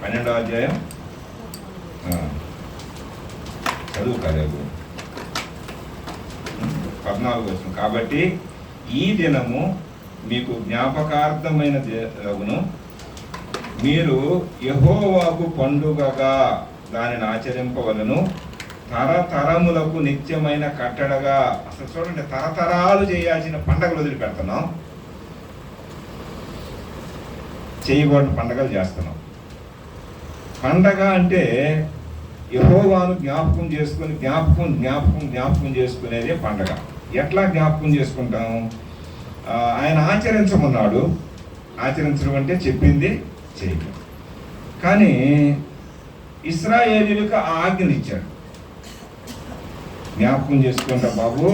12వ అధ్యాయం చదువు కాలేదు 14 వచ్చిన. కాబట్టి ఈ దినము మీకు జ్ఞాపకార్థమైన దేవును, మీరు యెహోవాకు పండుగగా దానిని ఆచరింపవలను, తరతరములకు నిత్యమైన కట్టడగా. అసలు చూడండి, తరతరాలు చేయాల్సిన పండగలు వదిలిపెడుతున్నాం, చేయకూడని పండగలు చేస్తున్నాం. పండగ అంటే యెహోవాను జ్ఞాపకం చేసుకుని జ్ఞాపకం చేసుకునేదే పండగ. ఎట్లా జ్ఞాపకం చేసుకుంటాం? ఆయన ఆచరించమన్నాడు. ఆచరించడం అంటే చెప్పింది చేయడం. కానీ ఇశ్రాయేలీయులకు ఆ ఆజ్ఞలు ఇచ్చాడు. జ్ఞాపకం చేసుకుంటా బాబు,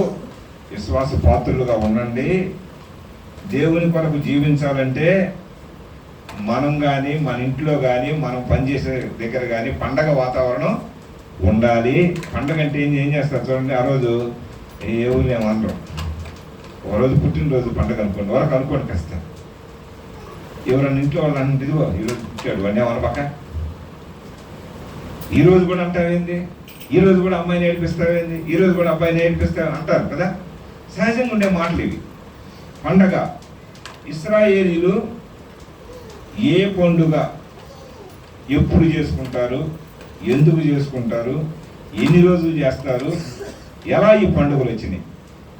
విశ్వాస పాత్రులుగా ఉండండి. దేవుని కొరకు జీవించాలంటే మనం కానీ, మన ఇంట్లో కానీ, మనం పనిచేసే దగ్గర కానీ పండగ వాతావరణం ఉండాలి. పండగ అంటే ఏం చేస్తారు చూడండి. ఆ రోజు ఎవరు ఏమనరు. ఒక రోజు పుట్టినరోజు పండగ అనుకోండి, వరకు అనుకోండి కష్టం. ఎవరన్నా ఇంట్లో వాళ్ళు అంటే ఇదిగో ఈరోజు పుట్టాడు వాడిని ఏమన్నా పక్క, ఈరోజు కూడా అంటావేంది, ఈరోజు కూడా అమ్మాయిని ఏడిపిస్తావేంది, ఈరోజు కూడా అబ్బాయిని ఏడిపిస్తావు అంటారు కదా. సహజంగా ఉండే మాటలు ఇవి. పండగ ఇశ్రాయేలీయులు ఏ పండుగ ఎప్పుడు చేసుకుంటారు, ఎందుకు చేసుకుంటారు, ఎన్ని రోజులు చేస్తారు, ఎలా ఈ పండుగలు వచ్చినాయి.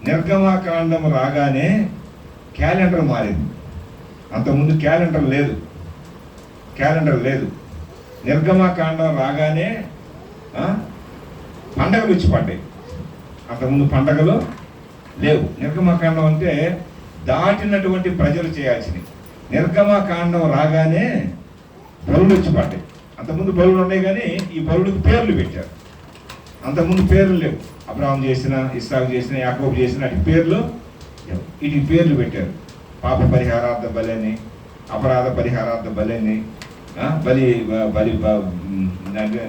నిర్గమాకాండం రాగానే క్యాలెండర్ మారింది. అంతకుముందు క్యాలెండర్ లేదు. నిర్గమాకాండం రాగానే పండగలు వచ్చి పడ్డాయి. అంతకుముందు పండగలు లేవు. నిర్గమాకాండం అంటే దాటినటువంటి ప్రజలు చేయాల్సినవి. నిర్గమాకాండం రాగానే బలులు వచ్చి పడ్డాయి. అంతకుముందు బలులు ఉన్నాయి, కానీ ఈ బలులకు పేర్లు పెట్టారు. అంతకుముందు పేర్లు లేవు. అబ్రహాం చేసిన, ఇస్సాకు చేసిన, యాకోబు చేసిన వాటి పేర్లు, వీటికి పేర్లు పెట్టారు. పాప పరిహారార్థ బలిని, అపరాధ పరిహారార్థ బలిని, బలి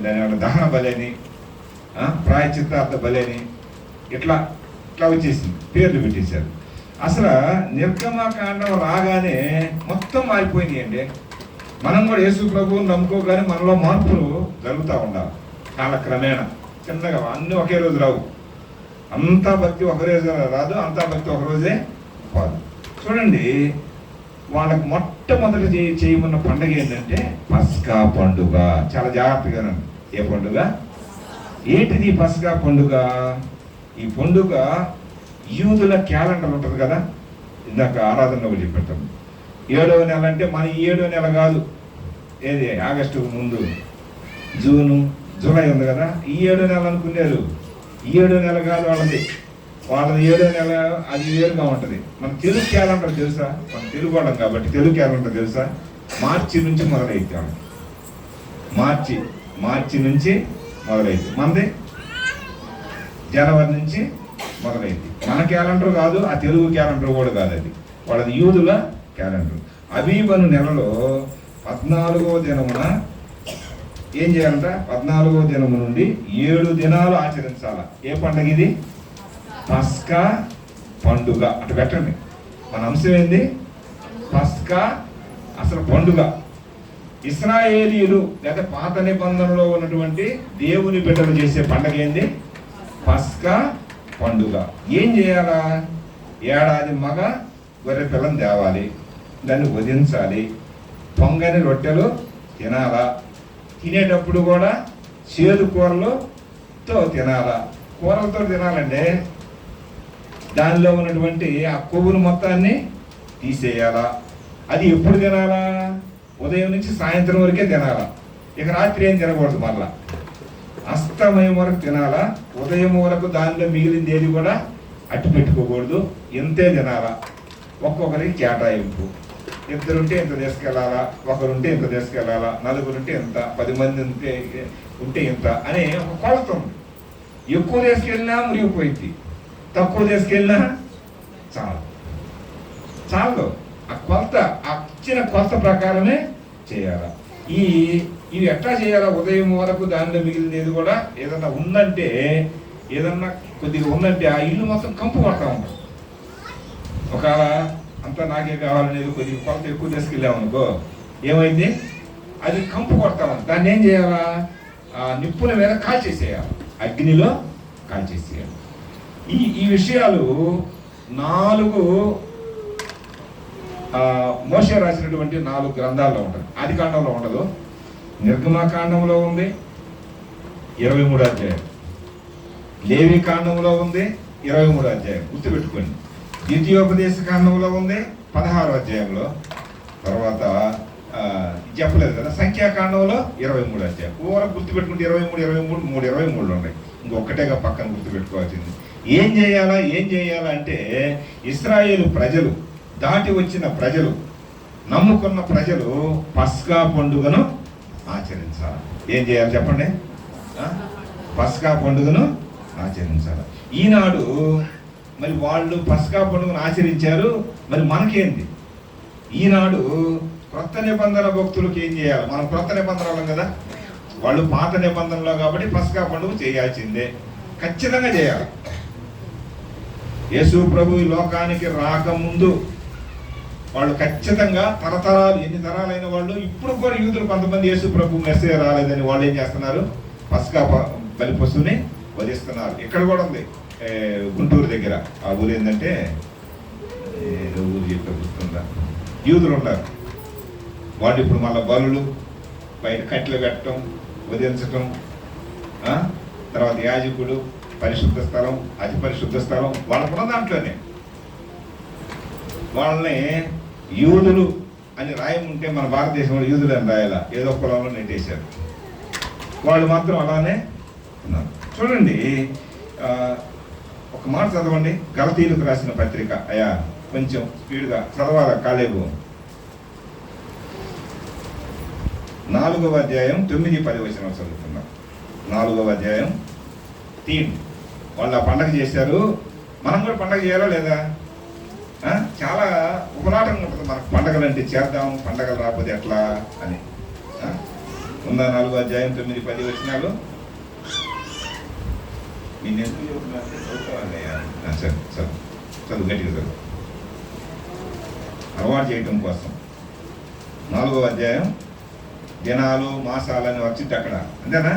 దాని దహన బలిని, ప్రాయచిత్తార్థ బలిని, ఇట్లా వచ్చేసింది, పేర్లు పెట్టేశారు. అసలు నిర్గమకాండం రాగానే మొత్తం మారిపోయినాయండి. మనం కూడా యేసు ప్రభువుని నమ్ముకోగానే మనలో మార్పులు జరుగుతూ ఉండాలి. కాలక్రమేణా చిన్నగా అన్నీ ఒకే రోజు రావు. అంతా భక్తి ఒక రోజు రాదు, అంతా భక్తి ఒక రోజే కాదు. చూడండి, వాళ్ళకు మొట్టమొదటి చేయమన్న పండుగ ఏంటంటే పస్కా పండుగ. చాలా జాగ్రత్తగా. ఏ పండుగ? ఏంటిది పస్కా పండుగ? ఈ పండుగ యూదుల క్యాలెండర్ ఉంటుంది కదా, ఇందాక ఆరాధనలో చెప్పాం. 7వ నెల అంటే మన 7వ నెల కాదు, ఏది ఆగస్టు ముందు జూను జూలై ఉంది కదా, ఈ 7వ నెల అనుకున్నారు. ఈ 7వ నెల కాదు వాళ్ళది 7వ నెల, అది వేరుగా ఉంటుంది. మన తెలుగు క్యాలెండర్ తెలుసా? మన తెలుగు వాళ్ళం కాబట్టి తెలుగు క్యాలెండర్ తెలుసా? మార్చి నుంచి మొదలైతే మార్చి నుంచి మొదలైతే, మనది జనవరి నుంచి మొదలైంది. మన క్యాలెండర్ కాదు, ఆ తెలుగు క్యాలెండర్ కూడా కాదు, అది వాళ్ళది యూదుల క్యాలెండర్. అబీబను నెలలో 14వ దినమున ఏం చేయాలంట? 14వ దినము నుండి 7 దినాలు ఆచరించాల. ఏ పండుగ ఇది? పస్కా పండుగ. అటు పెట్టండి. మన అంశం ఏంది? పస్కా అసలు పండుగ. ఇశ్రాయేలీయులు లేదా పాత నిబంధనలో ఉన్నటువంటి దేవుని బిడ్డలు చేసే పండుగ ఏంది? పస్కా పండుగ. ఏం చేయాలా? ఏడాది మగ గొర్రె పిల్లని తేవాలి, దాన్ని వధించాలి, పొంగని రొట్టెలు తినాలా, తినేటప్పుడు కూడా చేదు కూరలతో తినాలా. కూరలతో తినాలంటే దానిలో ఉన్నటువంటి ఆ కొవ్వును మొత్తాన్ని తీసేయాలా. అది ఎప్పుడు తినాలా? ఉదయం నుంచి సాయంత్రం వరకే తినాలా. ఇక రాత్రి ఏం తినకూడదు. మళ్ళా అస్తమయం వరకు తినాలా. ఉదయం వరకు దానిలో మిగిలింది ఏది కూడా అట్టు పెట్టుకోకూడదు. ఇంతే తినాలా. ఒక్కొక్కరికి కేటాయింపు. 2 ఉంటే ఇంత తీసుకెళ్ళాలా, 1 ఉంటే ఇంత తీసుకెళ్ళాలా, 4 ఉంటే ఇంత, 10 మంది ఉంటే ఇంత అని ఒక కొలత ఉంది. ఎక్కువ తీసుకెళ్ళినా మురిగిపోయింది, తక్కువ తీసుకెళ్ళినా చాలు. ఆ కొలత, ఆ ఇచ్చిన కొలత ప్రకారమే చేయాలా. ఇవి ఎట్లా చేయాలా? ఉదయం వరకు దానిలో మిగిలినది కూడా ఏదన్నా ఉందంటే, ఏదన్నా కొద్దిగా ఉందంటే ఆ ఇల్లు మొత్తం కంపు పడతా ఉంటుంది. ఒకవేళ అంతా నాకే కావాలనేది కొద్దిగా కొలత ఎక్కువ తీసుకెళ్ళామనుకో, ఏమైంది? అది కంపు కొడతా ఉంది. దాన్ని ఏం చేయాలా? నిప్పుల మీద కాల్చేసేయాలి, అగ్నిలో కాల్చేసేయాలి. ఈ విషయాలు 4 మోషే రాసినటువంటి 4 గ్రంథాల్లో ఉంటుంది. ఆది కాండంలో ఉండదు, నిర్గమకాండంలో ఉంది 23 అధ్యాయం, లేవి కాండంలో ఉంది 23 అధ్యాయం, గుర్తుపెట్టుకోండి. ద్వితీయోపదేశ కాండంలో ఉంది 16 అధ్యాయంలో, తర్వాత చెప్పలేదు కదా, సంఖ్యాకాండంలో 23 అధ్యాయం. ఊర గుర్తుపెట్టుకుంటే 23 ఉన్నాయి. ఇంకొకటేగా పక్కన గుర్తుపెట్టుకోవాల్సింది. ఏం చేయాలా అంటే ఇశ్రాయేలు ప్రజలు, దాటి వచ్చిన ప్రజలు, నమ్ముకున్న ప్రజలు పస్కా పండుగను ఆచరించాలి. ఏం చేయాలి చెప్పండి? పస్కా పండుగను ఆచరించాలి. ఈనాడు మరి వాళ్ళు పస్కా పండుగను ఆచరించారు, మరి మనకేంది? ఈనాడు క్రొత్త నిబంధన భక్తులకు ఏం చేయాలి? మనం క్రొత్త నిబంధనలు కదా, వాళ్ళు పాత నిబంధనలో కాబట్టి పస్కా పండుగ చేయాల్సిందే, ఖచ్చితంగా చేయాలి. యేసు ప్రభు ఈ లోకానికి రాకముందు వాళ్ళు ఖచ్చితంగా తరతరాలు, ఎన్ని తరాలైన వాళ్ళు, ఇప్పుడు కూడా యూదులు కొంతమంది యేసు ప్రభు మెసేజ్ రాలేదని వాళ్ళు ఏం చేస్తున్నారు? పస్కా బలి పశువుని వధిస్తున్నారు. ఇక్కడ కూడా ఉంది, గుంటూరు దగ్గర. ఆ ఊరు ఏంటంటే ఊరు చెప్పే గుర్తుందా? యూదులు ఉన్నారు, వాళ్ళు ఇప్పుడు మళ్ళీ బలులు, బయట కట్టెలు పెట్టడం, వధించటం, తర్వాత యాజకుడు, పరిశుద్ధ స్థలం, అతి పరిశుద్ధ స్థలం, వాళ్ళకున్న దాంట్లోనే వాళ్ళని యూదులు అని రాయముంటే మన భారతదేశంలో యూదులు అని రాయాల, ఏదో కులంలో నెట్టేశారు. వాళ్ళు మాత్రం అలానే ఉన్నారు. చూడండి, ఒక మాట చదవండి, గలతీయులకు రాసిన పత్రిక. అయ్యా కొంచెం స్పీడ్గా చదవాలా కాలేబు. 4వ అధ్యాయం 9-10 వచనం చదువుతున్నాం. 4వ అధ్యాయం థీమ్. వాళ్ళు ఆ పండగ చేశారు, మనం కూడా పండగ చేయాలా లేదా? చాలా ఉపలాటంగా ఉంటుంది మనకు, పండగలు అంటే చేద్దాం, పండగలు రాకపోతే ఎట్లా అని. ఉందా 4వ అధ్యాయం 9-10 వచనాలు? నేను ఎందుకు చెబుతున్నానంటే చదువుతావన్నయ్యా. సరే చదువు, గట్టిగా చదువు, అలవాటు చేయటం కోసం. 4వ అధ్యాయం దినాలు మాసాలని వచ్చింది అక్కడ, అంతేనా?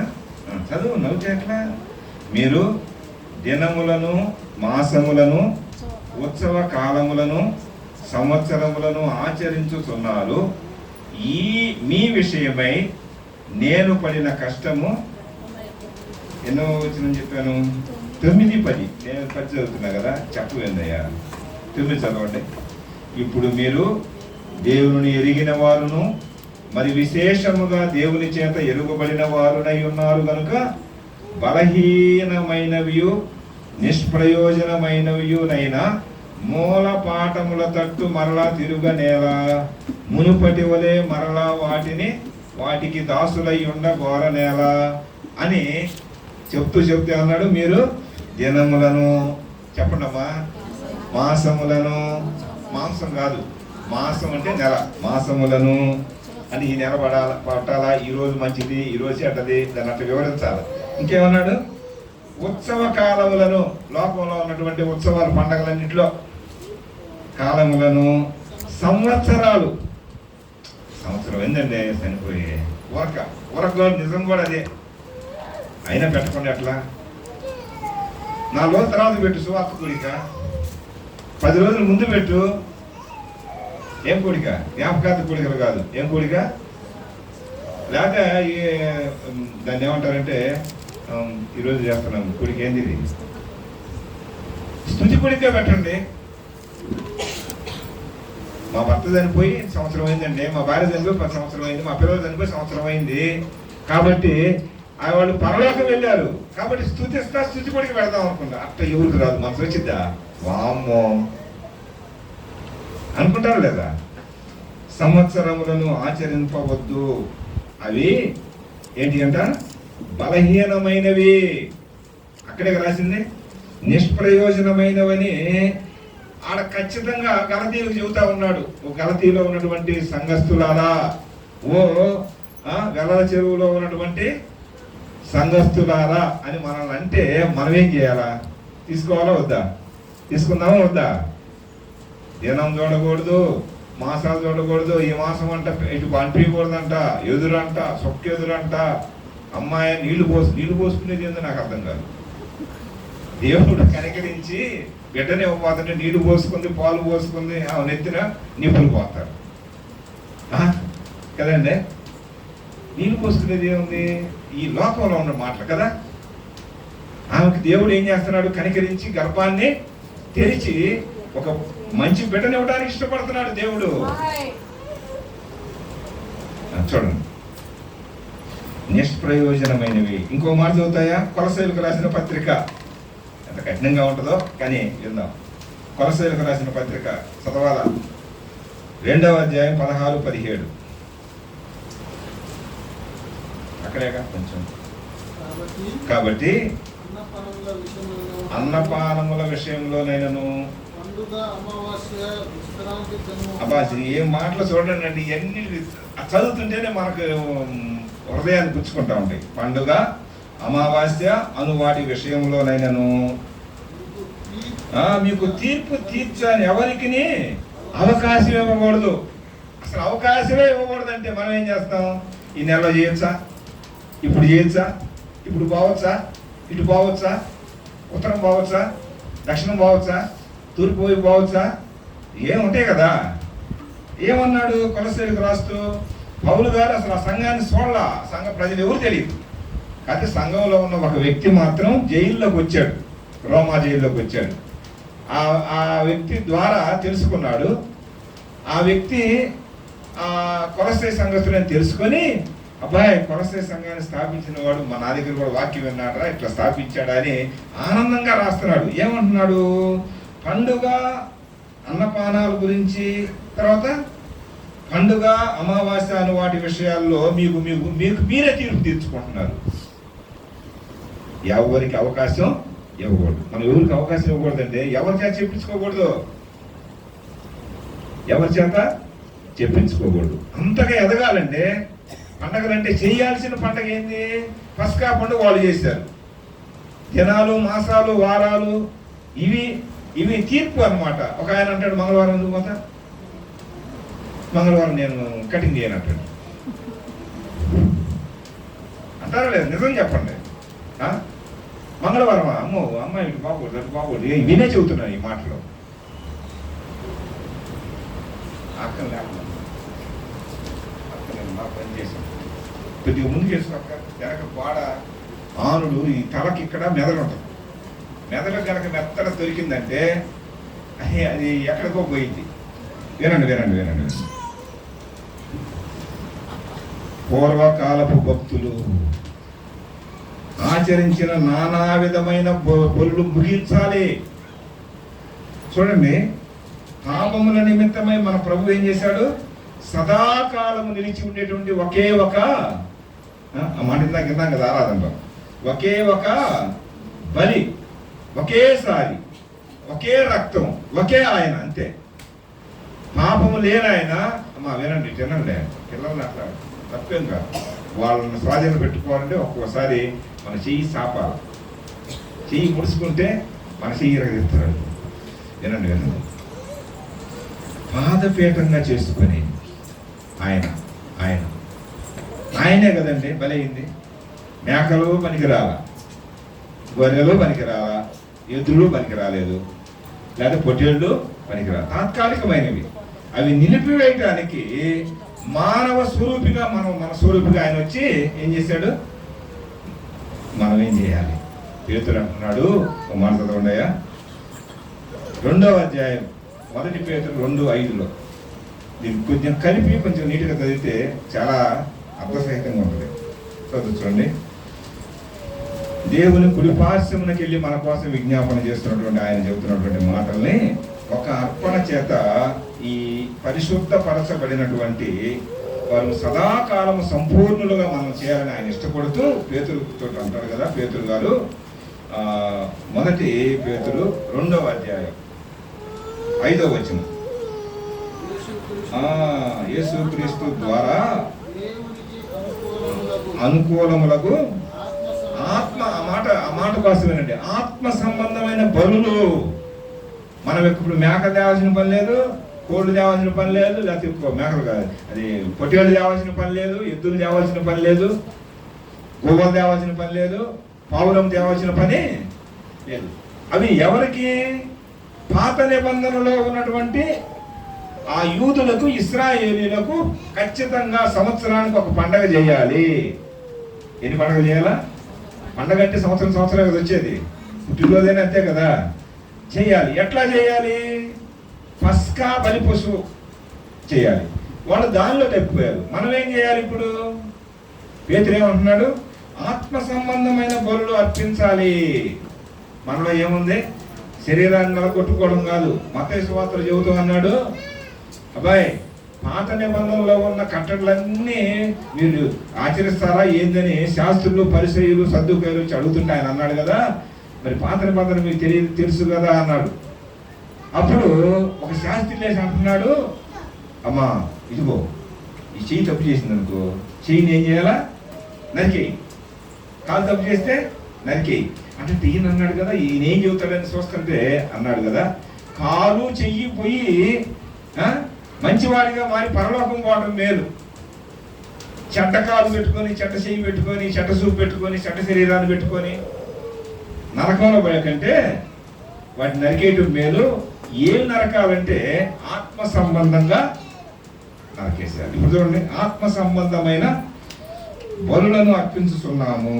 చదువు, నవ్వుతే ఎట్లా? మీరు దినములను, మాసములను, ఉత్సవ కాలములను, సంవత్సరములను ఆచరించుతున్నారు. మీ విషయమై నేను పడిన కష్టము ఎన్నో వచ్చిన చెప్పాను? 9-10. నేను 10 చదువుతున్నా కదా, చెప్పలేదయ్యా. 9 చదవండి. ఇప్పుడు మీరు దేవుని ఎరిగిన వారును, మరి విశేషముగా దేవుని చేత ఎరుగబడిన వారునై ఉన్నారు కనుక బలహీనమైనవియు నిష్ప్రయోజనమైనవియునైనా మూల పాఠముల తట్టు మరలా తిరుగనేలా, మునుపటి వలె మరలా వాటికి దాసులై ఉండ గోరనేలా అని చెప్తూ అన్నాడు. మీరు దినములను, చెప్పండమ్మా, మాసములను, మాంసం కాదు, మాసం అంటే నెల, మాసములను అని ఈ నెల పట్టాలా, ఈరోజు మంచిది, ఈరోజు చెడ్డది, దాన్ని అట్లా వివరించాలి. ఇంకేమన్నాడు? ఉత్సవ కాలములను, లోకంలో ఉన్నటువంటి ఉత్సవాలు, పండగలన్నింటిలో కాలములను, సంవత్సరాలు. సంవత్సరం ఏందండి చనిపోయి, ఊరకలో నిజం కూడా అదే, అయినా పెట్టకుండా ఎట్లా? 4 రోజుల తర్వాత పెట్టు సువార్త కూడిక, 10 రోజుల ముందు పెట్టు. ఏం కూడిక? జ్ఞాపకార్థ కూడికలు కాదు. ఏం కూడిక? లేకపోతే దాన్ని ఏమంటారంటే, ఈరోజు చేస్తున్నాం కూడిక, ఏంది ఇది? స్తుతి కూడిక పెట్టండి. మా భర్త చనిపోయి సంవత్సరం అయిందండి, మా భార్య చనిపోయి 10 సంవత్సరం అయింది, మా పిల్లలు చనిపోయి సంవత్సరం అయింది, కాబట్టి వాళ్ళు పరలోకం వెళ్ళారు, కాబట్టి స్తుతి కూడిక పెడదాం అనుకుంటా. అట్లా ఎవరికి రాదు, మనసు వచ్చిద్దా? వామ్మో అనుకుంటారు లేదా? సంవత్సరములను ఆచరింపవద్దు, అవి ఏంటి అంట? బలహీనమైనవి. అక్కడే రాసింది నిష్ప్రయోజనమైనవని. ఆడ ఖచ్చితంగా గలతీయులకు చెబుతా ఉన్నాడు. గలతీలో ఉన్నటువంటి సంఘస్థులారా, వెలల చెరువులో ఉన్నటువంటి సంఘస్థులారా అని మనల్ని అంటే మనం ఏం చేయాలా? తీసుకోవాలా వద్దా? తీసుకుందామా వద్దా? దినం చూడకూడదు, మాసాలు చూడకూడదు, ఈ మాసం అంట ఇటు పంపించకూడదంట, ఎదురంట, సొక్క ఎదురంట, అమ్మాయి నీళ్లు పోసుకునేది ఏందో నాకు అర్థం కాదు. దేవుడు కనికరించి బిడ్డని ఇవ్వబోతుంటే నీళ్లు పోసుకుంది, పాలు పోసుకుంది, నెత్తిన నిప్పులు పోతారు కదండి. నీళ్లు పోసుకునేది ఏముంది? ఈ లోకంలో ఉన్న మాటలు కదా. ఆమెకు దేవుడు ఏం చేస్తున్నాడు? కనికరించి గర్భాన్ని తెరిచి ఒక మంచి బిడ్డని ఇవ్వడానికి ఇష్టపడుతున్నాడు దేవుడు. చూడండి, నిష్ప్రయోజనమైనవి. ఇంకో మాట చదువుతాయా? కొలసైలకు రాసిన పత్రిక, ఎంత కఠినంగా ఉంటుందో కానీ విందాం. కొలసైలకు రాసిన పత్రిక చదవాల, 2వ అధ్యాయం 16-17. అక్కడేగా కొంచెం. కాబట్టి అన్నపానముల విషయంలోనైనను అబ్బా ఏం మాటలు చూడండి అండి, ఇవన్నీ చదువుతుంటేనే మనకు హృదయాన్ని పుచ్చుకుంటా ఉంటాయి. పండుగ, అమావాస్య అను వాటి విషయంలోనైనను మీకు తీర్పు తీర్చని ఎవరికి అవకాశం ఇవ్వకూడదు. అసలు అవకాశమే ఇవ్వకూడదంటే మనం ఏం చేస్తాం? ఈ నెలలో చేయొచ్చా, ఇప్పుడు చేయొచ్చా, ఇప్పుడు పోవచ్చా, ఇటు పోవచ్చా, ఉత్తరం పోవచ్చా, దక్షిణం పోవచ్చా, తూర్పు వైపు పోవచ్చా, ఏముంటాయి కదా. ఏమన్నాడు కొలసైలకు రాస్తూ? పౌలు గారు అసలు ఆ సంఘాన్ని చూడాల, సంఘ ప్రజలు ఎవరు తెలియదు. అయితే సంఘంలో ఉన్న ఒక వ్యక్తి మాత్రం జైల్లోకి వచ్చాడు, రోమా జైల్లోకి వచ్చాడు. ఆ వ్యక్తి ద్వారా తెలుసుకున్నాడు. ఆ వ్యక్తి కొలసై సంఘస్థులని తెలుసుకొని, అబ్బాయి కొలసై సంఘాన్ని స్థాపించిన వాడు నా దగ్గర కూడా వాక్యం విన్నాడరా, ఇట్లా స్థాపించాడా అని ఆనందంగా రాస్తున్నాడు. ఏమంటున్నాడు? పండుగ, అన్నపానాల గురించి, తర్వాత పండుగ, అమావాస్య అను వాటి విషయాల్లో మీకు మీకు మీకు మీరే తీర్పు తీర్చుకుంటున్నారు. ఎవరికి అవకాశం ఇవ్వకూడదు. మనం ఎవరికి అవకాశం ఇవ్వకూడదంటే ఎవరి చేత చెప్పించుకోకూడదు, ఎవరి చేత చెప్పించుకోకూడదు. అంతగా ఎదగాలంటే పండగలంటే చేయాల్సిన పండగ ఏంది? పస్కా పండుగ వాళ్ళు చేశారు. దినాలు, మాసాలు, వారాలు ఇవి తీర్పు అనమాట. ఒక ఆయన అంటాడు, మంగళవారం ఎందుకు పోతా, మంగళవారం నేను కటింగ్ చేయను అంటాడు. అంటారా లేదు? నిజం చెప్పండి. మంగళవారం అమ్మో అమ్మాయి ఇటు బాగోడు, అటు బాగోడు, వినే చెబుతున్నాను ఈ మాటలో. అక్కడ లేకుండా మా పని చేసాం, కొద్దిగా ముందు చేసుకోక వెనక గోడ ఆనుడు, ఈ తలకి ఇక్కడ మెదడు ఉంటుంది. మెదడు కనుక మెత్తడ దొరికిందంటే అది ఎక్కడికో పోయింది. వినండి వినండి వినండి. పూర్వకాలపు భక్తులు ఆచరించిన నానా విధమైన బలులు ముగించాలి. చూడండి, పాపముల నిమిత్తమై మన ప్రభు ఏం చేశాడు? సదాకాలము నిలిచి ఉండేటువంటి ఒకే ఒక మాట ఇందాక కదా ఆరాధనలో, ఒకే ఒక బలి, ఒకేసారి, ఒకే రక్తం, ఒకే ఆయన, అంతే. పాపము లేని ఆయన. అమ్మా వినండి, తినండి, పిల్లల్ని అట్లా తప్పేం కాదు. వాళ్ళని స్వాధీనం పెట్టుకోవాలంటే ఒక్కోసారి మన చెయ్యి సాపాలి, చెయ్యి ముడుచుకుంటే మన చెయ్యి రగిస్తాడు. వినండి వినండి. పాదపీఠంగా చేసుకుని ఆయనే కదండి బలైంది. మేకలు పనికిరాలా, గొర్రెలు పనికిరాలా, ఎద్దులు పనికి రాలేదు, లేదా పొట్టేళ్ళు పనికిరాలి. తాత్కాలికమైనవి. అవి నిలిపివేయటానికి మానవ స్వరూపిగా మన స్వరూపిగా ఆయన వచ్చి ఏం చేశాడు? మనం ఏం చేయాలి? పేతురు అంటున్నాడు, ఒక మాట చదవండియా, 2వ అధ్యాయం 1 పేతురు 2:5. దీన్ని కొంచెం కలిపి కొంచెం నీట్గా చదివితే చాలా అర్థసహితంగా ఉంటుంది. చూడండి. దేవుని కుడిపార్శ్వమునకి వెళ్ళి మన కోసం విజ్ఞాపన చేస్తున్నటువంటి ఆయన చెబుతున్నటువంటి మాటల్ని ఒక అర్పణ చేత ఈ పరిశుద్ధపరచబడినటువంటి వాళ్ళు సదాకాలము సంపూర్ణులుగా మనం చేయాలని ఆయన ఇష్టపడుతూ పేతురుతో అంటారు కదా. పేతురు గారు 1 పేతురు 2వ అధ్యాయం 5వ వచనం, యేసుక్రీస్తు ద్వారా అనుకూలములకు ఆత్మ, ఆ మాట కోసమేనండి, ఆత్మ సంబంధమైన బలులు. మనం ఇప్పుడు మేక తేవాల్సిన పని లేదు, కోళ్ళు తేవాల్సిన పని లేదు, లేకపోతే మేకలు కాదు అది పొట్టేళ్ళు తేవాల్సిన పని లేదు, ఎద్దులు తేవాల్సిన పని లేదు, గోవులు తేవాల్సిన పని లేదు, పావురం తేవాల్సిన పని లేదు. అవి ఎవరికి? పాత నిబంధనలో ఉన్నటువంటి ఆ యూదులకు, ఇశ్రాయేలీయులకు ఖచ్చితంగా సంవత్సరానికి ఒక పండగ చేయాలి. ఎన్ని పండుగలు చేయాలా? పండగ అంటే సంవత్సరం కదా వచ్చేది, పుట్టినరోజైనా అంతే కదా, చేయాలి. ఎట్లా చేయాలి? పస్కా బలి పశువు చేయాలి. వాళ్ళు దానిలో తప్పిపోయారు. మనం ఏం చేయాలి ఇప్పుడు? పేతురు ఏమంటున్నాడు? ఆత్మ సంబంధమైన బలులు అర్పించాలి. మనలో ఏముంది? శరీరాన్ని నిలగొట్టుకోవడం కాదు. మత్తయి సువార్తలో చెబుతూ అన్నాడు, అబ్బాయి పాత నిబంధనలో ఉన్న కట్టడలన్నీ మీరు ఆచరిస్తారా ఏందని శాస్త్రులు, పరిసయ్యులు, సద్దుకాయలు వచ్చి అడుగుతుంటే ఆయన అన్నాడు కదా, మరి పాత నిబంధన మీకు తెలుసు కదా అన్నాడు. అప్పుడు ఒక శాస్త్రి లేచి అంటున్నాడు, అమ్మా ఇదిగో ఈ చెయ్యి తప్పు చేసింది అనుకో, చెయ్యిని ఏం చేయాలా? నరికేయి. కాలు తప్పు చేస్తే నరికేయి అంటే ఈయన అన్నాడు కదా, ఈయన ఏం చెబుతాడని చూస్తుంటే అన్నాడు కదా, కాలు చెయ్యి పోయి మంచివాడిగా మారి పరలోకం పోవడం మేలు. చెడ్డ కాలు పెట్టుకొని, చెడ్డ చెయ్యి పెట్టుకొని, చెడ్డ చూపు పెట్టుకొని, చెడ్డ శరీరాన్ని పెట్టుకొని నరకంలో పోయాకంటే వాటిని నరికేయటం మేలు. ఏం నరకాలంటే ఆత్మ సంబంధంగా నరకేశారు. ఇప్పుడు చూడండి, ఆత్మ సంబంధమైన బలులను అర్పించుతున్నాము.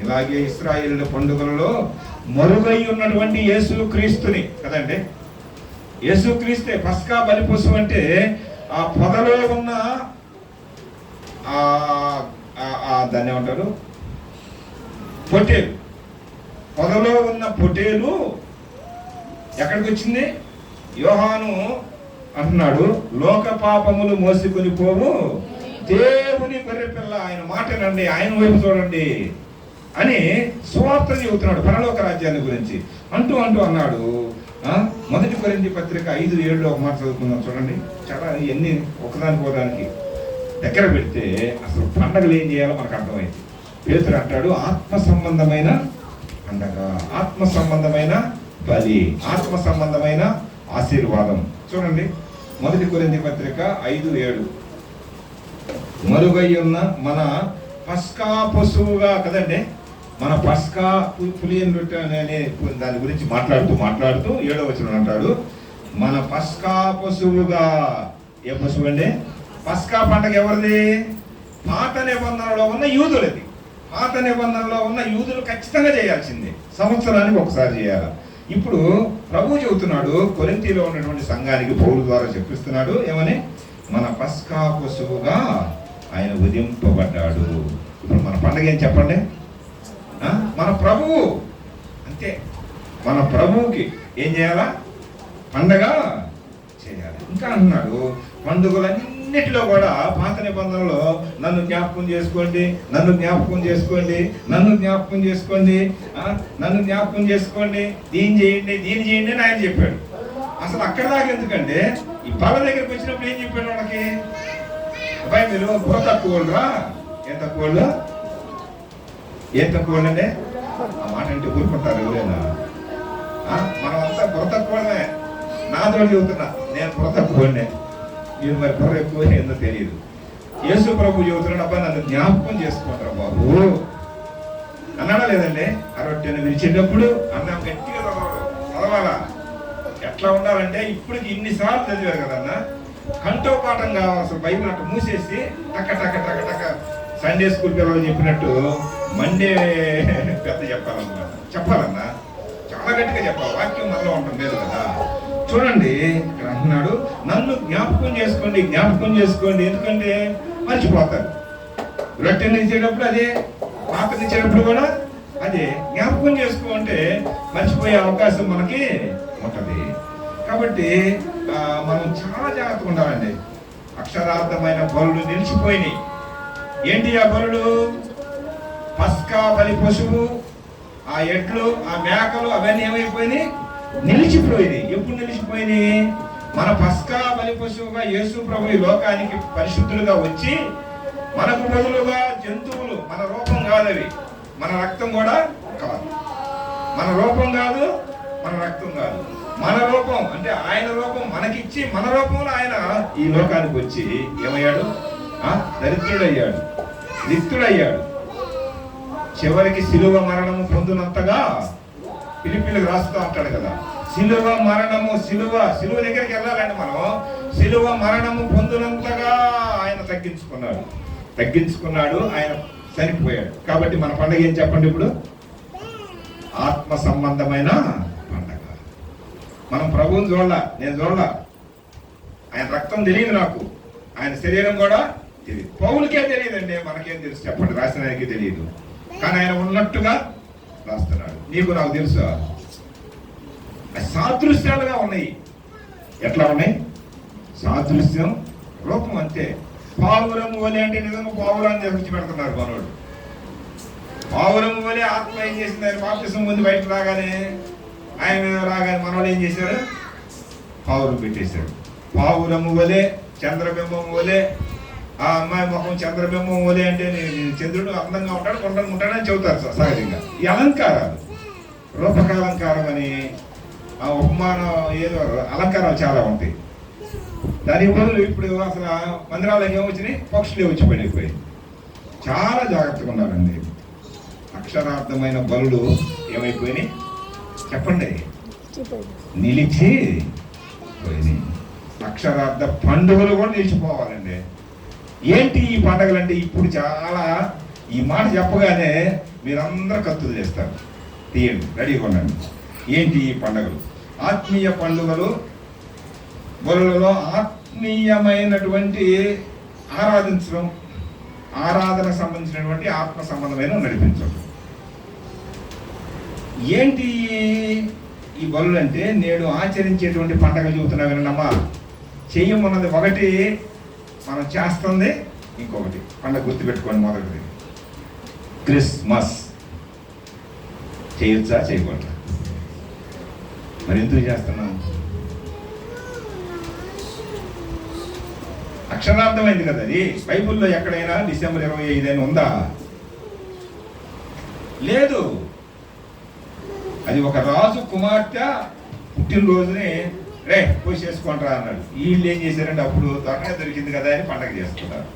ఇలాగే ఇశ్రాయేలు పండుగలలో మరుగై ఉన్నటువంటి యేసు క్రీస్తుని కదండి, యేసు క్రీస్తే పస్కా బలి పశువు. అంటే ఆ పొదలో ఉన్న దాన్ని ఏమంటారు? పొట్టేలు. పొదలో ఉన్న పొట్టేలు ఎక్కడికి వచ్చింది? యోహాను అంటున్నాడు, లోక పాపములు మోసుకొని పోవు దేవుని గొర్రెపిల్ల, ఆయన మాటనండి, ఆయన వైపు చూడండి అని సువార్త చెబుతున్నాడు పరలోక రాజ్యాన్ని గురించి అంటూ అన్నాడు. మొదటి కొరింథీ పత్రిక 5:7 ఒక మాట చదువుకుందాం చూడండి. చాలా ఎన్ని ఒకదానికి దగ్గర పెడితే అసలు పండగలు ఏం చేయాలో మనకు అర్థమైంది. పేతురు అంటాడు, ఆత్మ సంబంధమైన పండగ, ఆత్మ సంబంధమైన బలి, ఆత్మ సంబంధమైన ఆశీర్వాదం. చూడండి, మొదటి కొరింథీ పత్రిక 5:7 మరుగై ఉన్న మన పస్కా పశువుగా కదండి, మన పస్కా పులియన్ రొట్టె అనే దాని గురించి మాట్లాడుతూ 7వ వచనం అంటాడు, మన పస్కా పశువుగా. ఏ పశువు అండి? పస్కా పండగ ఎవరిది? పాత నిబంధనలో ఉన్న యూదులది. పాత నిబంధనలో ఉన్న యూదులు ఖచ్చితంగా చేయాల్సిందే, సంవత్సరానికి ఒకసారి చేయాలి. ఇప్పుడు ప్రభు చెబుతున్నాడు, కొరింథీలో ఉన్నటువంటి సంఘానికి పౌలు ద్వారా చెప్పిస్తున్నాడు ఏమని? మన పస్కా పశువుగా ఆయన ఉదయింపబడ్డాడు. ఇప్పుడు మన పండగ ఏం చెప్పండి? మన ప్రభువు. అంతే, మన ప్రభువుకి ఏం చేయాలా? పండగ చేయాలి. ఇంకా అన్నాడు, పండుగలన్నిటిలో కూడా పాత నిబంధనలో నన్ను జ్ఞాపకం చేసుకోండి, నన్ను జ్ఞాపకం చేసుకోండి, నన్ను జ్ఞాపకం చేసుకోండి, నన్ను జ్ఞాపకం చేసుకోండి, దీన్ని చేయండి అని ఆయన చెప్పాడు. అసలు అక్కడ దాకా ఎందుకంటే ఈ బల దగ్గరికి వచ్చినప్పుడు ఏం చెప్పాడు వాళ్ళకి? అబ్బాయి మీరు బుర్ర తక్కువరా. ఏం తక్కువ? ఏం తక్కువ అంటే ఆ మాట అంటే ఊరుకుంటారు ఎవరైనా? మనమంతా బుర్ర తక్కువనే. నాతో చెబుతున్నా, నేను బుర్ర తక్కువనే, మీరు మరి బుర్ర ఎక్కువ ఏందో తెలియదు. యేసు ప్రభు చెబుతున్నాడు, అబ్బా నన్ను జ్ఞాపకం చేసుకుంటారా బాబు అన్నాడా లేదండి? ఆ రొట్టెను విరిచేటప్పుడు అన్నం గట్టిగా చదవాలా. ఎట్లా ఉండాలంటే ఇప్పటికి ఇన్నిసార్లు చదివారు కదన్న, కంటో పాఠం కావాలి. అసలు బైబిల్ అట్లా మూసేసి టక్క సండే స్కూల్ పిల్లలు చెప్పినట్టు మండే పెద్ద చెప్పాలన్నా చాలా గట్టిగా చెప్పాలి. వాక్యం మనలో ఉంటుంది లేదు కదా. చూడండి, ఇక్కడ అంటున్నాడు, నన్ను జ్ఞాపకం చేసుకోండి. ఎందుకంటే మర్చిపోతారు. రొట్టెని ఇచ్చేటప్పుడు అదే, పాత్రని ఇచ్చేటప్పుడు కూడా అదే. జ్ఞాపకం చేసుకుంటే మర్చిపోయే అవకాశం మనకి ఉంటుంది. కాబట్టి మనం చాలా జాగ్రత్తగా ఉండాలండి. అక్షరార్థమైన బలులు నిలిచిపోయినాయి. ఏంటి ఆ బలులు? పస్కా బలి పశువు, ఆ ఎడ్లు, ఆ మేకలు, అవన్నీ ఏమైపోయినాయి? నిలిచిపోయినాయి. ఎప్పుడు నిలిచిపోయినాయి? మన పస్కా బలి పశువుగా యేసు ప్రభు ఈ లోకానికి పరిశుద్ధులుగా వచ్చి మనకు బదులుగా జంతువులు, మన రూపం కాదు అవి, మన రక్తం కూడా కాదు, మన రూపం కాదు, మన రక్తం కాదు. మన రూపం అంటే ఆయన రూపం మనకిచ్చి మన రూపంలో ఆయన ఈ లోకానికి వచ్చి ఏమయ్యాడు? దరిద్రుడయ్యాడు, రిక్తుడయ్యాడు. చివరికి శిలువ మరణము పొందినంతగా ఫిలిప్పీలకు రాస్తూ ఉంటాడు కదా, శిలువ మరణము, శిలువ దగ్గరికి వెళ్ళాలండి మనం. శిలువ మరణము పొందినంతగా ఆయన తగ్గించుకున్నాడు, ఆయన చనిపోయాడు. కాబట్టి మన పండుగ ఏం చెప్పండి ఇప్పుడు? ఆత్మ సంబంధమైన పండగ. మనం ప్రభువుని చూడాల, నేను చూడాల. ఆయన రక్తం తెలియదు నాకు, ఆయన శరీరం కూడా తెలియదు. పౌలుకే తెలియదండి, మనకేం తెలుసు చెప్పండి? రాసిన ఆయనకి తెలియదు, కానీ ఆయన ఉన్నట్టుగా రాస్తున్నాడు. నీకు నాకు తెలుసు. సాదృశ్యాలుగా ఉన్నాయి. ఎట్లా ఉన్నాయి? సాదృశ్యం, రూపం అంతే. పావురము వలె అంటే నిజంగా పావురాన్ని తెచ్చి పెడుతున్నారు మనోడు. పావురము వలె ఆత్మ ఏం చేసింది? ఆయన బాప్తిసం ముందు బయటకు రాగానే మనోడు ఏం చేశారు? పావురం పెట్టేశాడు. పావురము వలె, చంద్రబింబం వలె. ఆ అమ్మాయి ముఖం చంద్రబింబం వలె అంటే చంద్రుడు అందంగా ఉంటాడు, కొండగా ఉంటాడని చెబుతారు సహజంగా. ఈ అలంకారాలు, రూపకాలంకారం అని ఉపమానం, ఏదో అలంకారాలు చాలా ఉంటాయి. దాని బదులు ఇప్పుడు అసలు మందిరాలకు ఏమొచ్చినాయి? పక్షులే వచ్చి పడిపోయి. చాలా జాగ్రత్తగా ఉన్నారండి. అక్షరార్థమైన బలులు ఏమైపోయినాయి చెప్పండి? నిలిచి పోయినాయి. అక్షరార్థ పండుగలు కూడా నిలిచిపోవాలండి. ఏంటి ఈ పండుగలు అంటే? ఇప్పుడు చాలా ఈ మాట చెప్పగానే మీరందరూ కత్తులు చేస్తారు. తీయండి, రెడీగా ఉండండి. ఏంటి ఈ పండుగలు? ఆత్మీయ పండుగలు. బలులలో ఆత్మీయమైనటువంటి ఆరాధించడం, ఆరాధనకు సంబంధించినటువంటి ఆత్మ సంబంధమైన నడిపించడం. ఏంటి ఈ బలులు అంటే? నేడు ఆచరించేటువంటి పండగలు చెబుతున్నా వినమ్మా. చెయ్యమన్నది ఒకటి, మనం చేస్తుంది ఇంకొకటి. పండగ గుర్తుపెట్టుకోండి. మొదటిది క్రిస్మస్. చేయొచ్చా? చేయకూడదా? మరి ఎందుకు చేస్తున్నాం? అక్షరార్థమైంది కదా అది. బైబిల్లో ఎక్కడైనా డిసెంబర్ 25 అని ఉందా? లేదు. అది ఒక రాజు కుమార్తె పుట్టినరోజుని పోయి చేసుకుంటారా అన్నాడు. వీళ్ళు ఏం చేశారంటే అప్పుడు దొరికింది కదా అని పండగ చేసుకుంటారు.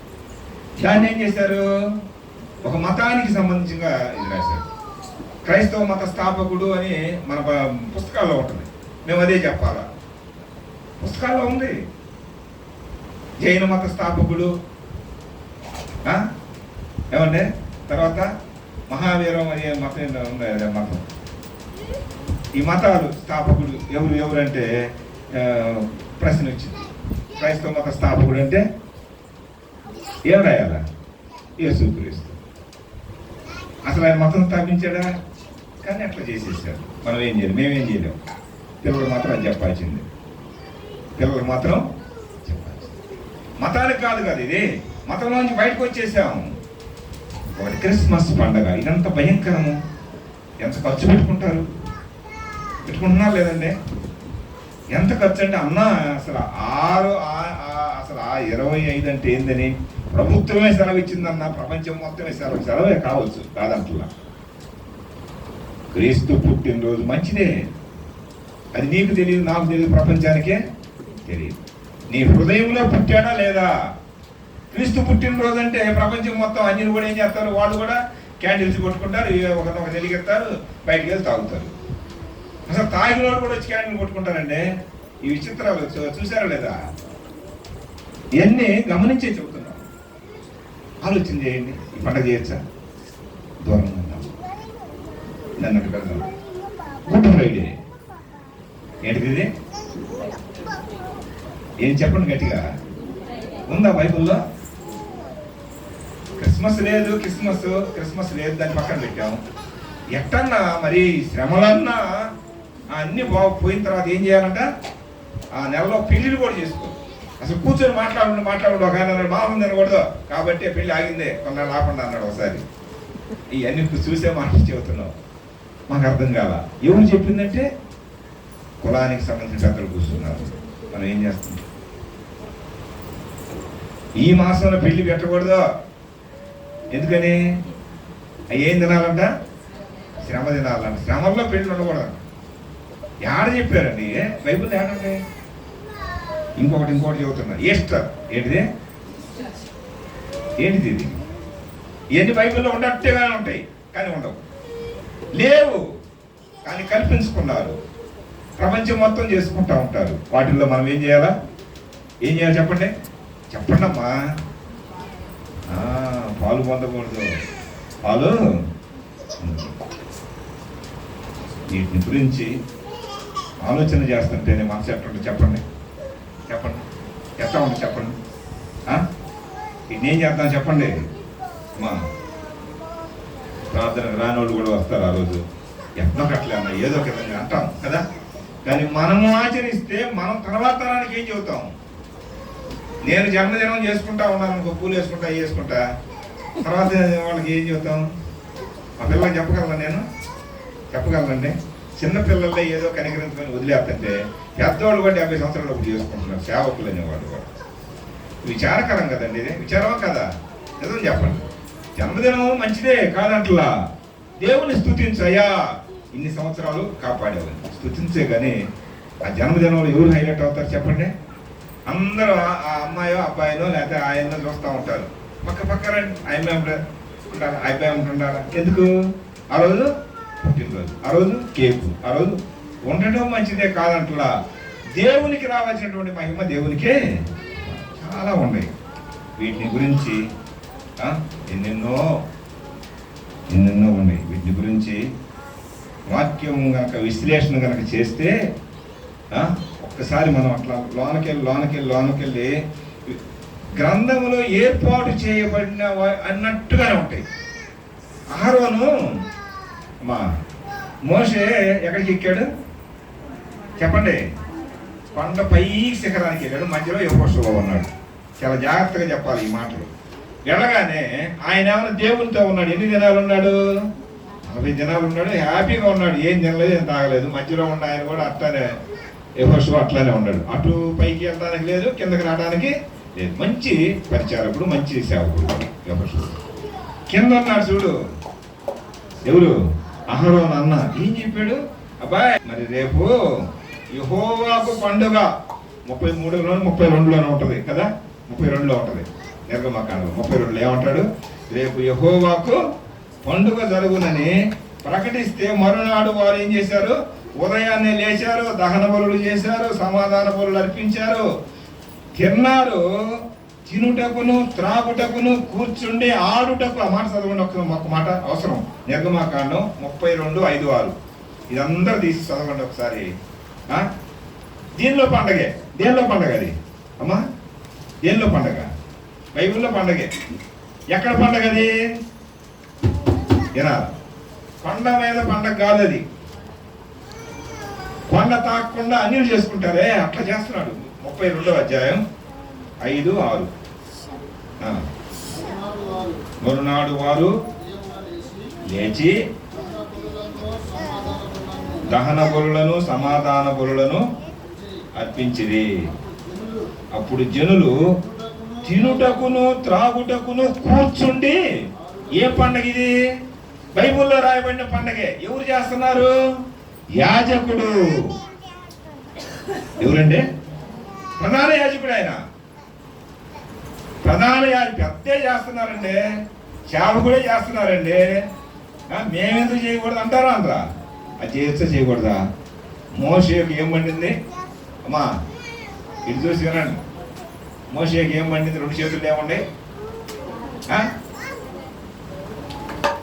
దాన్ని ఏం చేశారు? ఒక మతానికి సంబంధించిన ఇది రాశారు. క్రైస్తవ మత స్థాపకుడు అని మన పుస్తకాల్లో ఉంటుంది. మేము అదే చెప్పాలా? పుస్తకాల్లో ఉంది. జైన మత స్థాపకుడు ఏమంటే, తర్వాత మహావీరం అనే మతం ఉంది. మతం, ఈ మతాలు స్థాపకుడు ఎవరంటే ప్రశ్న వచ్చింది. క్రైస్తవ మత స్థాపకుడు అంటే ఏం రాయాలా? యేసుక్రీస్తు. అసలు ఆయన మతం స్థాపించాడా? కానీ అట్లా చేసేసాడు. మనం ఏం చేయలేం, మేమేం చేయలేం. పిల్లలు మాత్రం అది చెప్పాల్సింది. పిల్లలు మాత్రం చెప్పాల్సింది. మతానికి కాదు కదా ఇది. మతంలోంచి బయటకు వచ్చేసాము. ఒకటి క్రిస్మస్ పండగ. ఇదంత భయంకరము. ఎంత ఖర్చు పెట్టుకుంటున్నారు లేదండి? ఎంత ఖర్చు అంటే అన్న అసలు అసలు 25 అంటే ఏందని ప్రభుత్వమే సెలవు ఇచ్చిందన్న, ప్రపంచం మొత్తమే సెలవే కావచ్చు కాదంటున్నా. క్రీస్తు పుట్టినరోజు మంచిదే. అది నీకు తెలియదు, నాకు తెలియదు, ప్రపంచానికే తెలియదు. నీ హృదయంలో పుట్టాడా లేదా? క్రీస్తు పుట్టినరోజు అంటే ప్రపంచం మొత్తం అన్యులు కూడా ఏం చేస్తారు? వాళ్ళు కూడా క్యాండిల్స్ కొట్టుకుంటారు, ఒక వెలిగెత్తారు, బయటికి వెళ్ళి తాగుతారు. అసలు తాగిన వాళ్ళు కూడా వచ్చి క్యాండిల్ కొట్టుకుంటారండి. ఈ విచిత్రాలు చూసారా లేదా? ఇవన్నీ గమనించే చెబుతున్నాం. ఆలోచన చేయండి. ఈ పండుగ చేయొచ్చా? దూరంగా ఉన్నాం. నన్నట్టు పెడదాం. గుడ్ ఫ్రైడే ఏంటిది? ఇది ఏం చెప్పండి గట్టిగా. ఉందా బైబుల్లో? క్రిస్మస్ లేదు, క్రిస్మస్ లేదు, దాన్ని పక్కన పెట్టాము. ఎట్టన్నా మరి శ్రమలన్నా అన్నీ పోయిన తర్వాత ఏం చేయాలంట? ఆ నెలలో పెళ్లిళ్ళు కూడా చేసుకో. అసలు కూర్చొని మాట్లాడు ఒక ఆయన బాగుంది అనకూడదు కాబట్టి పెళ్లి ఆగిందే కొన్నాళ్ళు ఆకుండా అన్నాడు ఒకసారి. ఇవన్నీ చూసే మాట చెబుతున్నావు. మాకు అర్థం కాల. ఎవరు చెప్పిందంటే కులానికి సంబంధించిన పెద్దలు కూర్చున్నారు. మనం ఏం చేస్తున్నాం? ఈ మాసంలో పెళ్లి పెట్టకూడదు. ఎందుకని? ఏం తినాలంట? శ్రమ తినాలంట. శ్రమల్లో పెళ్లి ఉండకూడదు. ఏడ చెప్పారండి బైబిల్ ఏడండి? ఇంకొకటి చెబుతున్నా. ఈస్టర్ ఏంటిది? ఏంటిది ఇది? ఇవన్నీ బైబిల్లో ఉన్నట్టుగానే ఉంటాయి కానీ ఉండవు, లేవు కానీ కల్పించుకున్నారు. ప్రపంచం మొత్తం చేసుకుంటూ ఉంటారు. వాటిల్లో మనం ఏం చేయాలి చెప్పండి అమ్మా. పాలు పొందకూడదు, పాలు. వీటిని గురించి ఆలోచన చేస్తుంటేనే మనసు ఎట్లుంటుంది చెప్పండి ఎట్లా ఉంటుంది చెప్పండి. వీటిని ఏం చేద్దాం చెప్పండి. మా ప్రార్థనకు రానోళ్ళు కూడా వస్తారు ఆ రోజు. ఎట్లకట్లే అన్న ఏదో ఒక విధంగా అంటాం కదా. కానీ మనము ఆచరిస్తే మనం తర్వాత తరానికి ఏం చెబుతాం? నేను జన్మదినం చేసుకుంటా ఉన్నాను అనుకో, పూలు వేసుకుంటా తర్వాత వాళ్ళకి ఏం చెబుతాం? మా పిల్లలకి చెప్పగలనండి. చిన్నపిల్లల్లో ఏదో కనికరించుకొని వదిలేస్తుంటే పెద్దవాళ్ళు కూడా 50 సంవత్సరాలు ఒకటి చేసుకుంటున్నారు సేవకులు అనేవాళ్ళు కూడా. విచారకరం కదండి ఇది, విచారమా కదా? నిజం చెప్పండి. జన్మదినం మంచిదే కాదంటలా. దేవుని స్తుతించయ్యా, ఇన్ని సంవత్సరాలు కాపాడేవాళ్ళు స్తుతించే. కానీ ఆ జన్మదినంలో ఎవరు హైలైట్ అవుతారు చెప్పండి? అందరూ ఆ అమ్మాయో అబ్బాయినో లేకపోతే ఆయనో చూస్తూ ఉంటారు. పక్క రండి, అబ్బాయి ఉంటుండాలా? ఎందుకు? ఆ రోజు పుట్టినరోజు, ఆ రోజు కేకు, ఆ రోజు ఉండటం మంచిదే కాదంటలా. దేవునికి రావాల్సినటువంటి మహిమ దేవునికే చాలా ఉన్నాయి. వీటిని గురించి ఎన్నెన్నో ఉన్నాయి. వీటి గురించి వాక్యం కనుక విశ్లేషణ కనుక చేస్తే ఒక్కసారి మనం అట్లా లోనకెళ్ళి గ్రంథంలో ఏర్పాటు చేయబడిన అన్నట్టుగానే ఉంటాయి. అహరోను మోషే ఎక్కడికి ఎక్కాడు చెప్పండి? కొండ పై శిఖరానికి వెళ్ళాడు. మధ్యలో యెహోషువ ఉన్నాడు. చాలా జాగ్రత్తగా చెప్పాలి ఈ మాటలు. వెళ్ళగానే ఆయన ఏమైనా దేవునితో ఉన్నాడు. ఎన్ని దినాలు ఉన్నాడు? 40 దినాలు ఉన్నాడు. హ్యాపీగా ఉన్నాడు. ఏం తినలేదు, ఏం తాగలేదు. మధ్యలో ఉన్న ఆయన కూడా అట్లానే, యెహోషువ అట్లానే ఉన్నాడు. అటు పైకి వెళ్ళడానికి లేదు, కిందకి రావడానికి లేదు. మంచి పరిచారకుడు, మంచి సేవకుడు యెహోషువ. కింద ఉన్నాడు చూడు, ఎవరు? అహరోను అన్న. ఏం చెప్పాడు? అబ్బాయి మరి రేపు యెహోవాకు పండుగ 33లోనో 32లోనో ఉంటుంది కదా, 32లో ఉంటుంది నిర్గమకాండం. 32లో ఏమంటాడు? రేపు యెహోవాకు పండుగ జరుగునని ప్రకటిస్తే మరునాడు వారు ఏం చేశారు? ఉదయాన్నే లేచారు, దహన బలులు చేశారు, సమాధాన బలులు అర్పించారు, తిన్నారు. తినుటకును త్రాగుటకును కూర్చుండి ఆడుటకు. ఆ మాట చదవండి, ఒక మాట అవసరం. నిర్గమకాండం 32:5-6. ఇదందరూ తీసి చదవండి ఒకసారి. దేనిలో పండగ అది అమ్మా? దేనిలో పండగ? బైబిల్లో పండగే. ఎక్కడ పండగ అది? కొండ మీద పండగ కాదు అది. కొండ తాకుండా అన్యులు చేసుకుంటారే, అట్లా చేస్తున్నాడు. 32వ అధ్యాయం 5-6. మరునాడు వారు లేచి దహన బలులను సమాధాన బలులను అర్పించిరి. అప్పుడు జనులు తినుటకును త్రాగుటకును కూర్చుండి. ఏ పండగ ఇది? బైబిల్లో రాయబడిన పండగే. ఎవరు చేస్తున్నారు? యాజకుడు. ఎవరండి? ప్రధాన యాజకుడు. ఆయన ప్రధాన పెద్దే చేస్తున్నారండి, సేవకుడే చేస్తున్నారండి. మేమెందుకు చేయకూడదు అంటారా? అందరా అది చేయకూడదా? మోషేకు ఏం పండింది అమ్మా? ఇది చూసి వినండి. మోషేకు ఏం పండింది? 2 చేతులు ఏమండి?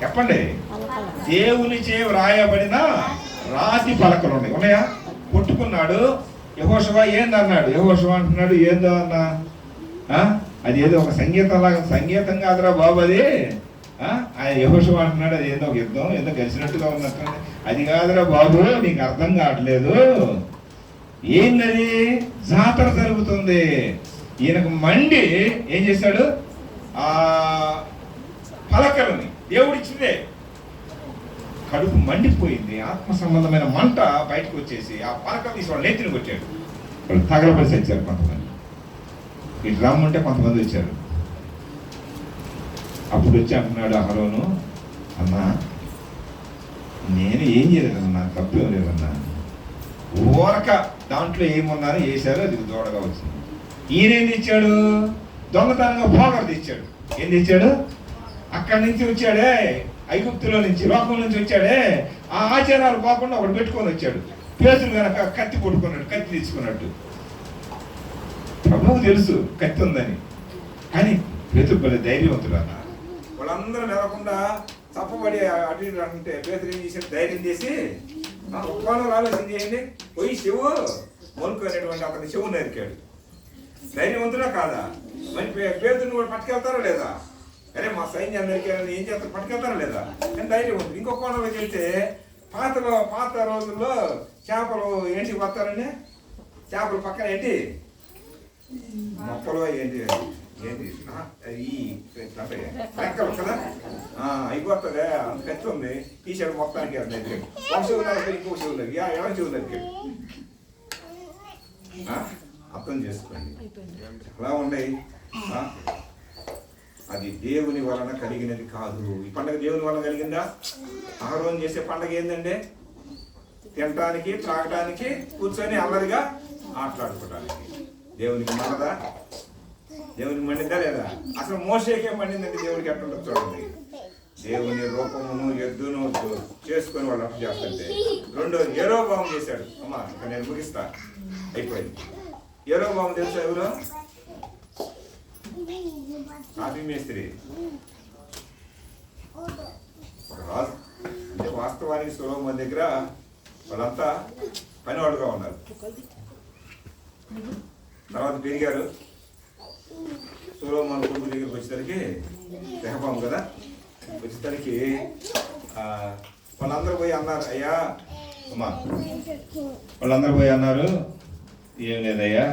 చెప్పండి. దేవుని చే వ్రాయబడిన రాతి పలకలు ఉన్నాయా? కొట్టుకున్నాడు యెహోషువ. ఏందన్నాడు? యెహోషువ అంటున్నాడు, ఏందో అన్నా, అది ఏదో ఒక సంగీతంలాగా. సంగీతం కాదురా బాబు అది. ఆయన యెహోషువ అంటున్నాడు, అది ఏదో ఒక యుద్ధం, ఏదో గెలిచినట్టుగా ఉన్నట్టు. అది కాదురా బాబు, నీకు అర్థం కావట్లేదు. ఏంటది? జాతర జరుగుతుంది. ఈయనకు మండి ఏం చేశాడు? ఆ పలకలని దేవుడిచ్చిందే. కడుపు మండిపోయింది. ఆత్మ సంబంధమైన మంట బయటకు వచ్చేసి ఆ పలక తీసి వాళ్ళు నెత్తిని కొట్టాడు. వాళ్ళు తగలబడి వచ్చారు కొంతమంది. ఇటు రమ్మంటే కొంతమంది వచ్చారు. అప్పుడు వచ్చి అంటున్నాడు అహరోను, అన్నా నేను ఏం చేయలేదన్నా, నాకు తప్పు ఏం లేదన్నా. ఊరక దాంట్లో ఏమున్నారో వేశారు, అది దూడగా వచ్చింది. ఈయన ఏం తెచ్చాడు? దొంగతనంగా పోగరు తెచ్చాడు. ఏం తెచ్చాడు? అక్కడి నుంచి వచ్చాడే, ఐగుప్తులో నుంచి, లోకం నుంచి వచ్చాడే, ఆ ఆచారాలు కాకుండా ఒకటి పెట్టుకొని వచ్చాడు. పేతురు కనుక కత్తి కొట్టుకున్నాడు, కత్తి తెచ్చుకున్నట్టు. ప్రభువుకు తెలుసు కత్తి ఉందని, కానీ పేతురు పడే ధైర్యవంతుడు అన్న. వాళ్ళందరూ నెలకుండా తప్పబడి అటు ఇటు అంటే పేతురు ఏం చేశాడు? ధైర్యం చేసి ఒక్కళ్ళు ఆలోచన చేయండి, పోయి శివు మొనుకునేటువంటి అతని శివుని నరికాడు. ధైర్యవంతుడా కాదా? మరి పేతుని కూడా పట్టుకెళ్తారా లేదా? అరే మా సైన్యాన్ని నరికారని ఏం చేస్తారు, పట్టుకెళ్తారా లేదా? నేను ధైర్యవంతుడు. ఇంకొక కోణంలోకి వెళ్తే పాత రోజుల్లో చేపలు ఏంటి వస్తారని, చేపలు పక్కన ఏంటి మొక్కలు ఏంటి ఏంటి ఈ రెక్కలు కదా అయిపోతుంది, అంత ఖర్చు ఉంది. టీషర్ట్ మొత్తానికి ఒక చెవు నరికి ఇంకో చెవు నరికి ఎవరి చెవు నరికాడు. అర్థం చేసుకోండి అలా ఉన్నాయి. అది దేవుని వలన కలిగినది కాదు. ఈ పండుగ దేవుని వలన కలిగిందా? ఆరోజు చేసే పండుగ ఏంటంటే తినటానికి, త్రాగటానికి, కూర్చొని అల్లరిగా ఆటలాడుకోవడానికి. దేవునికి మండదా? దేవునికి మండిందా లేదా? అసలు మోషేకే మండిందంటే దేవునికి ఎట్లా చూడండి. దేవుని రూపమును ఎద్దును చేసుకొని వాళ్ళు అట్లా చేస్తుంటే. రెండోది యెరోబాము చేశాడు. అమ్మా ఇంకా నేను ముగిస్తా, అయిపోయింది. యెరోబాము తెలుసా ఎవరు? కాఫీ మేస్త్రి, ఒక రాజు. అంటే వాస్తవానికి సొలొమోను దగ్గర వాళ్ళంతా పనివాడుగా ఉన్నారు. తర్వాత పెరిగారు. సొలొమోను కొడుకు దగ్గరికి వచ్చేసరికి రెహబాము కదా, వచ్చేసరికి వాళ్ళందరూ పోయి అన్నారు, అయ్యా అమ్మా వాళ్ళందరూ పోయి అన్నారు, ఏం లేదయ్యా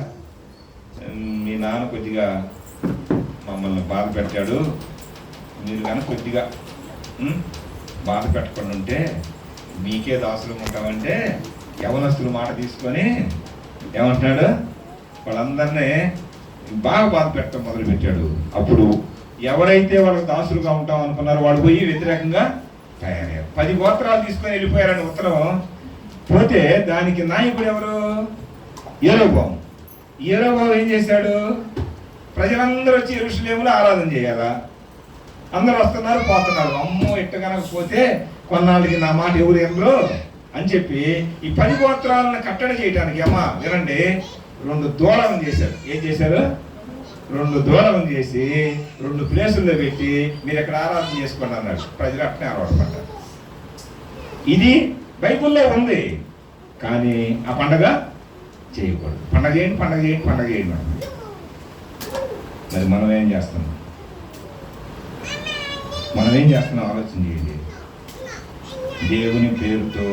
మీ నాన్న కొద్దిగా మమ్మల్ని బాధ పెట్టాడు, మీరు కనుక కొద్దిగా బాధ పెట్టకుండా ఉంటే మీకే దాసులు ఉంటామంటే యవనస్తుల మాట తీసుకొని ఏమంటున్నాడు, వాళ్ళందరినీ బాగా బాధ పెట్టడం మొదలుపెట్టాడు. అప్పుడు ఎవరైతే వాళ్ళకి దాసులుగా ఉంటాం అనుకున్నారో వాళ్ళు పోయి వ్యతిరేకంగా తయారయ్యారు. 10 గోత్రాలు తీసుకొని వెళ్ళిపోయారని ఉత్తరం పోతే దానికి నాయకుడు ఎవరు? యెరోబాము. యెరోబాము ఏం చేశాడు? ప్రజలందరూ వచ్చి యెరూషలేములో ఆరాధన చేయాలా, అందరూ వస్తున్నారు పోతున్నారు. అమ్మో ఇట్ట కనకపోతే కొన్నాళ్ళకి నా మాట ఎవరు ఎవరు అని చెప్పి ఈ 10 గోత్రాలను కట్టడి చేయడానికి అమ్మా వినండి 2 దూడలను చేశారు. ఏం చేశారు? 2 దూడలను చేసి 2 ప్లేసుల్లో పెట్టి మీరు ఎక్కడ ఆరాధన చేసుకోండి అన్నాడు. ప్రజలు అట్నే అలవాటుపడ్డారు. ఇది బైబుల్లో ఉంది, కానీ ఆ పండగ చేయకూడదు. పండగ చేయండి, పండగ చేయండి, పండగ చేయండి అన్నది. మరి మనం ఏం చేస్తున్నాం? ఆలోచన చేయండి. దేవుని పేరుతో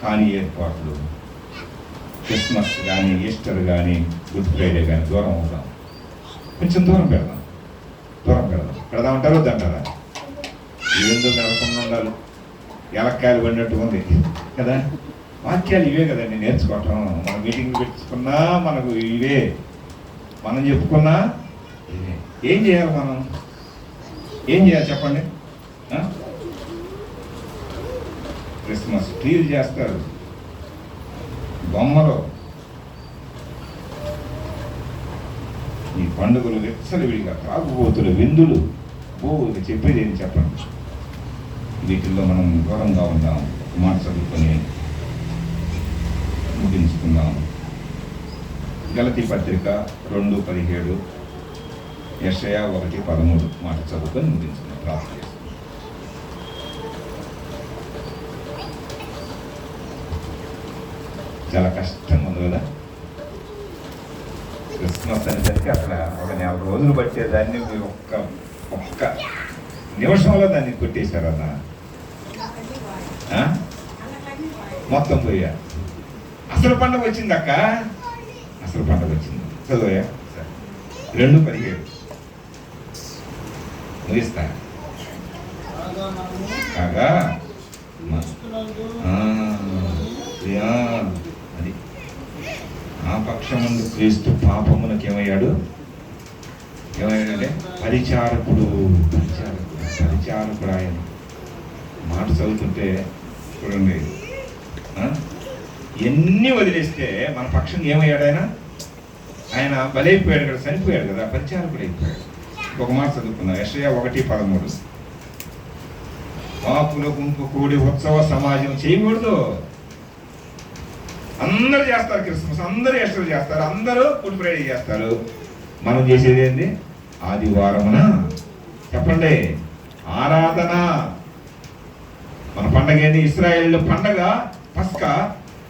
కానీ ఏర్పాట్లు, క్రిస్మస్ కానీ, ఈస్టర్ కానీ, గుడ్ ఫ్రైడే కానీ దూరం అవుతాం. కొంచెం దూరం పెడదాం. పెడదామంటారు వద్దంటారా? ఏందో నరకంగా ఉండాలి, ఎలక్కాయలు పడినట్టు ఉంది కదా. వాక్యాలు ఇవే కదండి నేర్చుకోవటం. మన మీటింగ్ పెట్టుకున్నా మనకు ఇవే, మనం చెప్పుకున్నా ఇవే. ఏం చేయాలి మనం? ఏం చేయాలి చెప్పండి? క్రిస్మస్ ట్రీలు చేస్తారు, బొమ్మలు, ఈ పండుగలు విచ్చలవిడిగా, తాగుబోతులు, విందులు, ఇక చెప్పేది ఏం చెప్పండి. వీటిల్లో మనం దూరంగా ఉందాం. మాట చదువుకొని ముగించుకుందాం. గలతీ పత్రిక 2:17, యెషయా 1:13 మాట చదువుకొని ముగించుకుందాం. ప్రార్థన చేస్తాం. చాలా కష్టంగా ఉంది కదా క్రిస్మస్ అనేసరికి. అసలు ఒక 4 రోజులు పట్టేదాన్ని ఒక్క నిమిషంలో దాన్ని కొట్టేశారు అన్న. మొత్తం పోయా. అసలు పండుగ వచ్చింది అక్క, అసలు పండుగ వచ్చింది. చదువుయా 2:17 ముగిస్తా. కాగా అది ఆ పక్షమందు క్రీస్తు పాపమునకు ఏమయ్యాడంటే పరిచారకుడు ఆయన. మాట చదువుతుంటే చూడండి, ఎన్ని వదిలేస్తే మన పక్షం ఏమయ్యాడు ఆయన బలైపోయాడు కదా, చనిపోయాడు కదా, పరిచారకుడు అయిపోయాడు. ఒక మాట చదువుకున్నాం, యెషయా 1:13. పాపుల గుంపు కూడి ఉత్సవ సమాజం చేయకూడదు. అందరూ చేస్తారు క్రిస్మస్, అందరూ ఈస్టర్ చేస్తారు, అందరూ గుడ్ ఫ్రైడే చేస్తారు. మనం చేసేది ఏంది? ఆదివారమున చెప్పండి, ఆరాధన. మన పండగ ఏంది? ఇశ్రాయేలు పండగ పస్కా.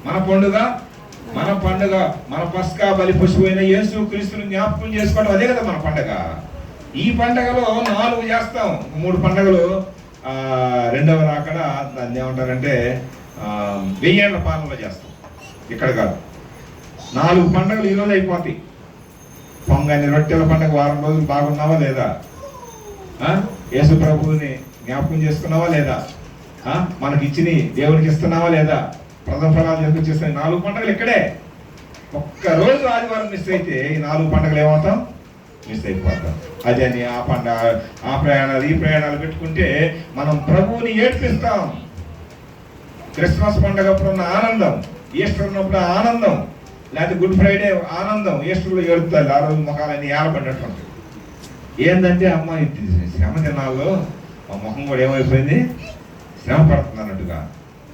మన పండుగ మన పస్కా బలి పశువైన యేసు క్రీస్తుని జ్ఞాపకం చేసుకోవడం, అదే కదా మన పండగ. ఈ పండగలో 4 చేస్తాం. 3 పండగలు రెండవ రాకడ, దాన్ని ఏమంటారంటే 1000 ఏళ్ల పాలనలో చేస్తాం. ఇక్కడ కాదు. 4 పండగలు ఈరోజు అయిపోతాయి. పొంగని రొట్టెల పండగ వారం రోజులు బాగున్నావా లేదా? యేసు ప్రభువుని జ్ఞాపకం చేసుకున్నావా లేదా? మనకి ఇచ్చిని దేవునికి ఇస్తున్నావా లేదా? ప్రథమ ఫలాలు చేసుకొచ్చేస్తాయి. 4 పండుగలు ఇక్కడే. ఒక్కరోజు ఆదివారం మిస్ అయితే ఈ 4 పండుగలు ఏమవుతాం? మిస్ అయిపోతాం. అదే అని ఆ పండుగ, ఆ ప్రయాణాలు, ఈ ప్రయాణాలు పెట్టుకుంటే మనం ప్రభువుని ఏడ్పిస్తాం. క్రిస్మస్ పండుగ అప్పుడు ఉన్న ఆనందం, ఈస్టర్ ఉన్నప్పుడు ఆనందం, లేకపోతే గుడ్ ఫ్రైడే ఆనందం, ఈస్టర్లో ఏడుతారు. ఆ రోజు ముఖాలన్నీ ఏలబడినట్టు ఉంటుంది. ఏంటంటే అమ్మ శ్రమ దినాల్లో మా ముఖం కూడా ఏమైపోయింది? శ్రమ పడుతుంది అన్నట్టుగా.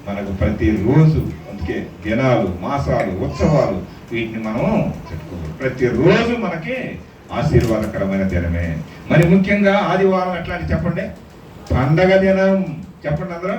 మనకు ప్రతిరోజు, అందుకే దినాలు, మాసాలు, ఉత్సవాలు, వీటిని మనం చెప్పుకోవాలి. ప్రతిరోజు మనకి ఆశీర్వాదకరమైన దినమే. మరి ముఖ్యంగా ఆదివారం ఎట్లాంటి చెప్పండి? పండగ దినం. చెప్పండి అందరూ.